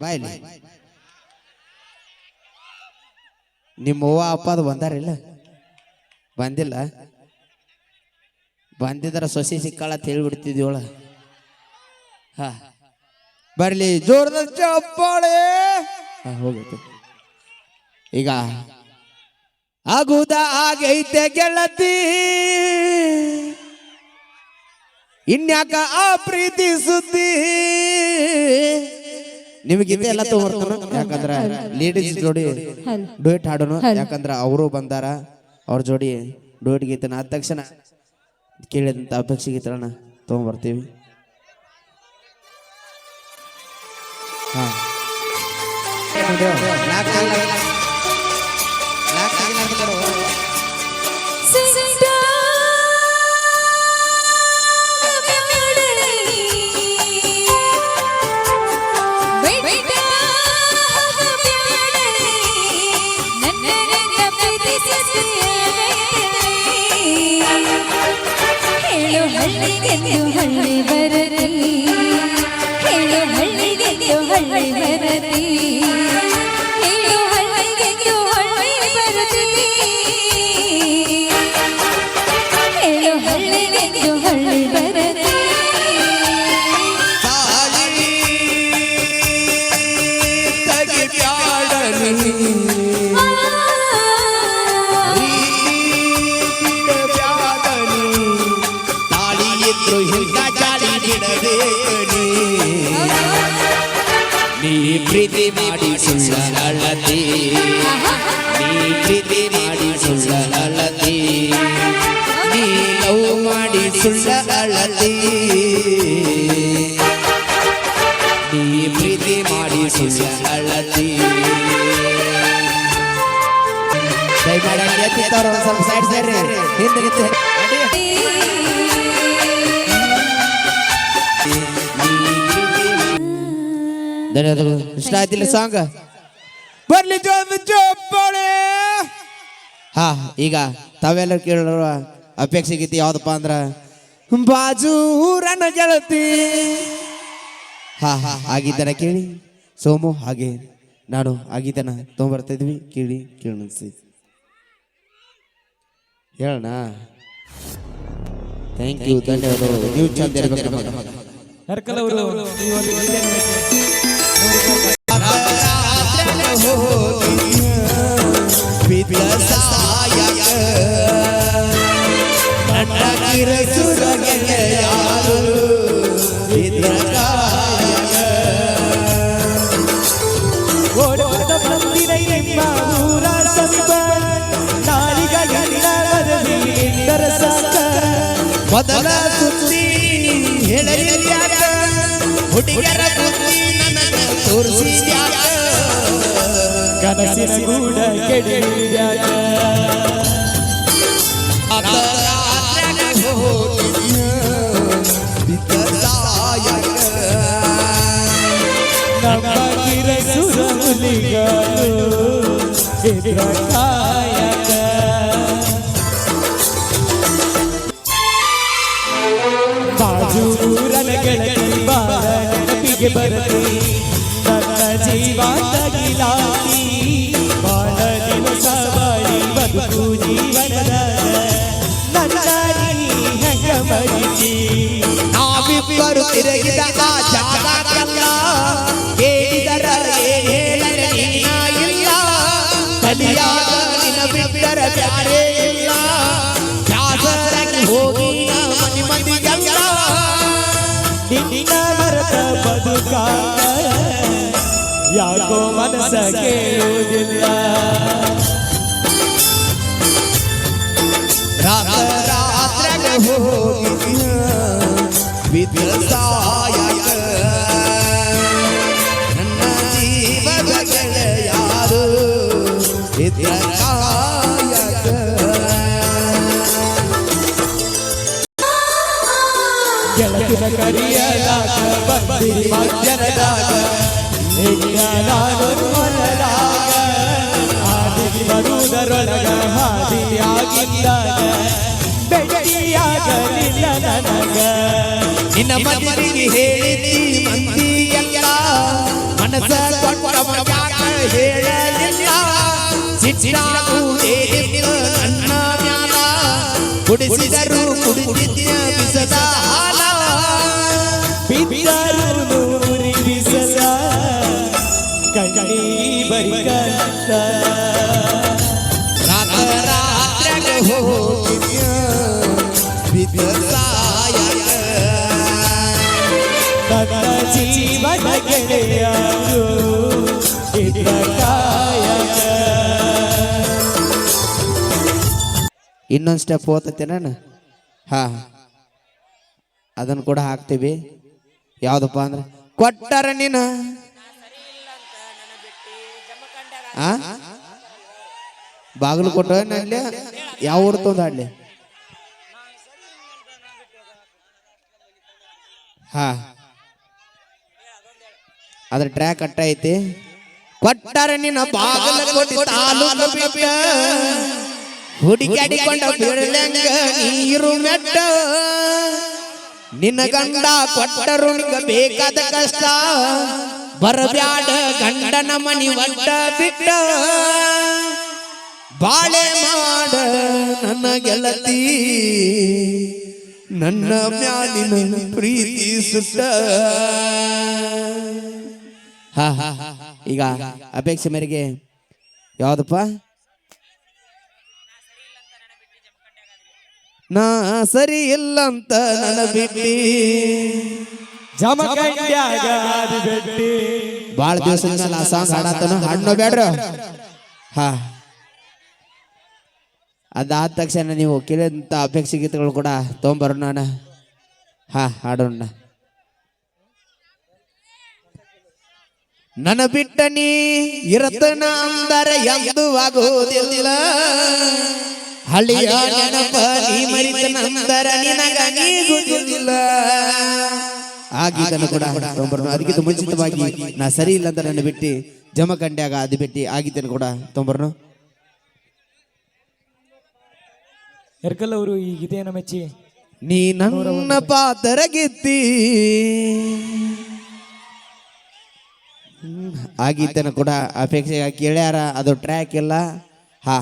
ಬಾಯ್ಲಿ ನಿಮ್ಮ ಅವ್ವ ಅಪ್ಪ ಅದು ಬಂದಾರಿಲ್ಲ ಬಂದಿಲ್ಲ ಬಂದಿದ್ರ ಸೊಸಿ ಸಿಕ್ಕಾಳತ್ ಹೇಳ್ಬಿಡ್ತಿದ್ಯೋಳ ಹಾ ಬರ್ಲಿ ಜೋರದ ಚಪ್ಪಾಳೆ ಹೋಗೈತೆ ಈಗ ಆಗುದ ಆಗೈತೆ ಗೆಳತಿ ಇನ್ಯಾಕ ಆ ಪ್ರೀತಿ ಸುದ್ದಿ ನಿಮಗಿದೆ ಎಲ್ಲ ತಗೋರ್ತಾನ ಯಾಕಂದ್ರ ಲೇಡೀಸ್ ಜೋಡಿ ಡುಯೆಟ್ ಹಾಡೋನು ಯಾಕಂದ್ರ ಅವರು ಬಂದಾರ ಅವ್ರ ಜೋಡಿ ಡುಯೆಟ್ ಗೀತನ ಆದ ತಕ್ಷಣ ಕೇಳಿದಂತ ಅಪೇಕ್ಷೆ ಗೀತಗಳನ್ನ ತಗೊಂಡ್ಬರ್ತೀವಿ ಹಾ ಹಳ್ಳಿ ಬರಲಿ ಹೇಳು ಹಳ್ಳಿಗೆಂದು ಹಳ್ಳಿ ಬರಲಿ ಹೇಳು ಹಳ್ಳಿಗೆಂದು ಹಳ್ಳಿ ಬರಲಿ ಹೇಳು ಹಳ್ಳಿಗೆಂದು ಹಳ್ಳಿ ಬರಲಿ ಪ್ರೀತಿ ಮಾಡಿ ಸುಳ್ಳ ಅಳತಿ ನೀ ಪ್ರೀತಿ ಮಾಡಿ ಸುಳ್ಳ ಅಳತಿ ನೀ ಲವ್ ಮಾಡಿ ಸುಳ್ಳ ಅಳತಿ ನೀ ಪ್ರೀತಿ ಮಾಡಿ ಸುಳ್ಳ ಅಳತಿ ದಯಮಾಡಿ ಸ್ವಲ್ಪ ಸೈಡ್ ಸೇರಿ ಹಿಂದೆ ಧನ್ಯವಾದಗಳು ಇಷ್ಟ ಆಯ್ತಿಲ್ಲ ಸಾಂಗ್ ಬರ್ಲಿ ಚಪ್ಪಾಳೆ ಹಾ ಈಗ ತಾವೆಲ್ಲ ಕೇಳುವ ಅಪೇಕ್ಷೆ ಗೀತೆ ಯಾವ್ದಪ್ಪ ಅಂದ್ರ ಬಾಜೂರನ ಗೆಳತಿ ಹಾ ಆಗಿದ್ದನ ಕೇಳಿ ಸೋಮು ಹಾಗೆ ನಾನು ಆಗಿದ್ದನ ತಗೊಂಡ್ಬರ್ತಿದ್ವಿ ಕೇಳಿ ಕೇಳಿಸಿ ಹೇಳೋಣ ಥ್ಯಾಂಕ್ ಯು ಧನ್ಯವಾದಗಳು ನೀವು ಚಂದ ಇರ್ಬೇಕು ಮೊದಲ ಸುದ್ದಿ ಹೇಳಲಿಲ್ಲ ಹುಡುಗರ ಬುದ್ಧಿ ನನಗ ತೋರಿಸಿದ್ಯಾಕ ಕನಸಿನ ಗೂಡ ಕೆಡಿದ್ಯಾಕ ನಮ್ಮ ಗಿರಸುರ ಹುಲಿಗಳು ಇದ್ರ ಕಾಯಕ ಬಾಜೂರನ ಗೆಳತಿ ಬಾರ ನೆನಪಿಗೆ ಬರಲಿ ನನ್ನ ಜೀವ ತಗಿಲಾತಿ ಬಾಳ ದಿವಸ ಬಾಳಿ ಬದುಕು ಜೀವನದ ನನ್ನ ನೀ ಹೆಂಗ ಮರಿತಿ ನಾವಿಬ್ಬರು ತಿರುಗಿದ ಆ ಜಾಗಕ್ಕೆಲ್ಲ ಹೇಳಿದರ ಹೇಳರೆ ನೀನ ಇಲ್ಲ ಕಲಿಯಾಗ ನಿನ ಬಿಟ್ಟರ ಬ್ಯಾರೆ ಇಲ್ಲ ಜಾಗರಾಗಿ ಹೋಗಿ ಮನಿ ಮಂದಿಗೆಲ್ಲ ನಿನ್ನ ಮರತ ಬದುಕಾಗ ಯಾಕೋ ಮನಸ ಕೇಳುವುದಿಲ್ಲ ರಾತ್ರಾಗ ಹೋಗಿ ವಿದ್ಯಾಸಾಯಕ ನನ್ನ ಜೀವದ ಗೆಳೆಯಾರು ವಿದ್ಯಾಸಾಯಕ ಗೆಳತಿನ ಕರಿಯಲಾಗ ಬಂದಿರಿ ಮಧ್ಯನದಾಗ ಈಗ ನಾನು ಹೊರಲಾಗ ಹಾದಿಗೆ ಬರುವುದರೊಳಗ ಹಾದಿಯಾಗಿದ್ದಾಗ ಭೇಟಿಯಾಗಲಿಲ್ಲ ನನಗ ನಿನ್ನ ಮದುವೆಗೆ ಹೇಳಿದ್ದಿ ಮಂದಿ ಎಲ್ಲ ಮನಸ ಕೊಟ್ಟವ ಯಾಕ ಹೇಳಲಿಲ್ಲ ಸಿಟ್ಟಾಗುವುದೇ ನನ್ನ ಮ್ಯಾಲ ಕುಡಿಸಿದರು ಕುಡಿದಿದ್ಯ ಬಿಸದ ಹಾಲ ಬಿದ್ದರು ನೂರಿ ಬಿಸಲ ಕಣ್ಣಿ ಬರಿಕಂತ ರಾತ್ರಾಗ ಹೋಗಿದ್ಯ ಬಿದ್ದ ಸಾಯಕ ನನ್ನ ಜೀವನ ಗೆಳೆಯರು ಇದ್ರ ಕಾಯಕ ಇನ್ನೊಂದು ಸ್ಟೆಪ್ ಓದ್ತೇನೆ ನಾನು ಹಾ ಅದನ್ನು ಕೂಡ ಹಾಕ್ತೀವಿ ಯಾವುದಪ್ಪ ಅಂದ್ರೆ ಕೊಟ್ಟರ ನೀನು ಬಾಗಿಲು ಕೊಟ್ಟು ಅಲ್ಲಿ ಯಾವ ಊರು ತೊಂದಾಡ್ಲಿ ಹಾ ಅದ್ರ ಟ್ರ್ಯಾಕ್ ಅಟ್ಟ ಐತಿ ಕೊಟ್ಟರ ನಿನ್ನ ಬಾಗಲಕೋಟೆ ತಾಲೂಕು ಬಿಟ್ಟ ಹುಡುಕಾಡಿಕೊಂಡ ಬಿಡಲಂಗ ನೀರು ಮೆಟ್ಟ ನಿನ್ನ ಗಂಡ ಕೊಟ್ಟರು ನಿಂಗ ಬೇಕಾದ ಕಷ್ಟ ಬರಬ್ಯಾಡ ಗಂಡನ ಮನಿ ಒಡ್ಡ ಬಿಟ್ಟ ಬಾಳೆ ಮಾಡ ನನ್ನ ಗೆಳತಿ ನನ್ನ ಮ್ಯಾಲಿನ ಪ್ರೀತಿ ಸುಟ್ಟ ಹಾ ಈಗ ಅಪೇಕ್ಷೆ ಮೇರೆಗೆ ಯಾವ್ದಪ್ಪ ನಾ ಸರಿ ಇಲ್ಲ ಅಂತ ನನ್ನ ಬಿಟ್ಟಿ ಜಮಖಂಡ್ಯಾಗ ಹಾದಿ ಬೆಟ್ಟಿ ಬಾಳ ದಿವಸದಿಂದ ಆ ಸಾಂಗ್ ಹಾಡತನ ಹಾಡ್ನೋ ಬೇಡ್ರ ಹಾ ಅದಾದ ತಕ್ಷಣ ನೀವು ಕೇಳಿದಂಥ ಅಪೇಕ್ಷೆ ಗೀತೆಗಳು ಕೂಡ ತೊಗೊಂಬರೋಣ ನಾನು ಹಾ ಹಾಡೋಣ ನನ್ನ ಬಿಟ್ಟ ನೀ ಇರತನ ಅಂದರೆ ಎಂದು ಆಗೋದಿಲ್ಲ ಹಳ್ಳಿಯ ನೆನಪ ನೀ ಮರಿತನಂದರ ನಿನಗ ನೀಗುವುದಿಲ್ಲ ಆ ಗೀತನ ಕೂಡ ತೊಗೊಂಬರೋಣ ಅದಕ್ಕಿಂತ ಮುಂಚಿತವಾಗಿ ನಾ ಸರಿ ಇಲ್ಲ ಅಂತ ನನ್ನ ಬಿಟ್ಟು ಜಮಖಂಡ್ಯಾಗ ಅದು ಬಿಟ್ಟು ಆ ಗೀತನ ಕೂಡ ತೊಗೊಂಬರೋಣ ಎರ್ಕಲ್ ಅವರು ಈ ಗೀತೆಯನ್ನು ಮೆಚ್ಚಿ ನೀ ನನ್ನ ಪಾತ್ರ ಗೆತ್ತಿ ಆ ಗೀತನ ಕೂಡ ಅಪೇಕ್ಷೆ ಕೇಳ್ಯಾರ ಅದು ಟ್ರ್ಯಾಕ್ ಇಲ್ಲ ಹಾ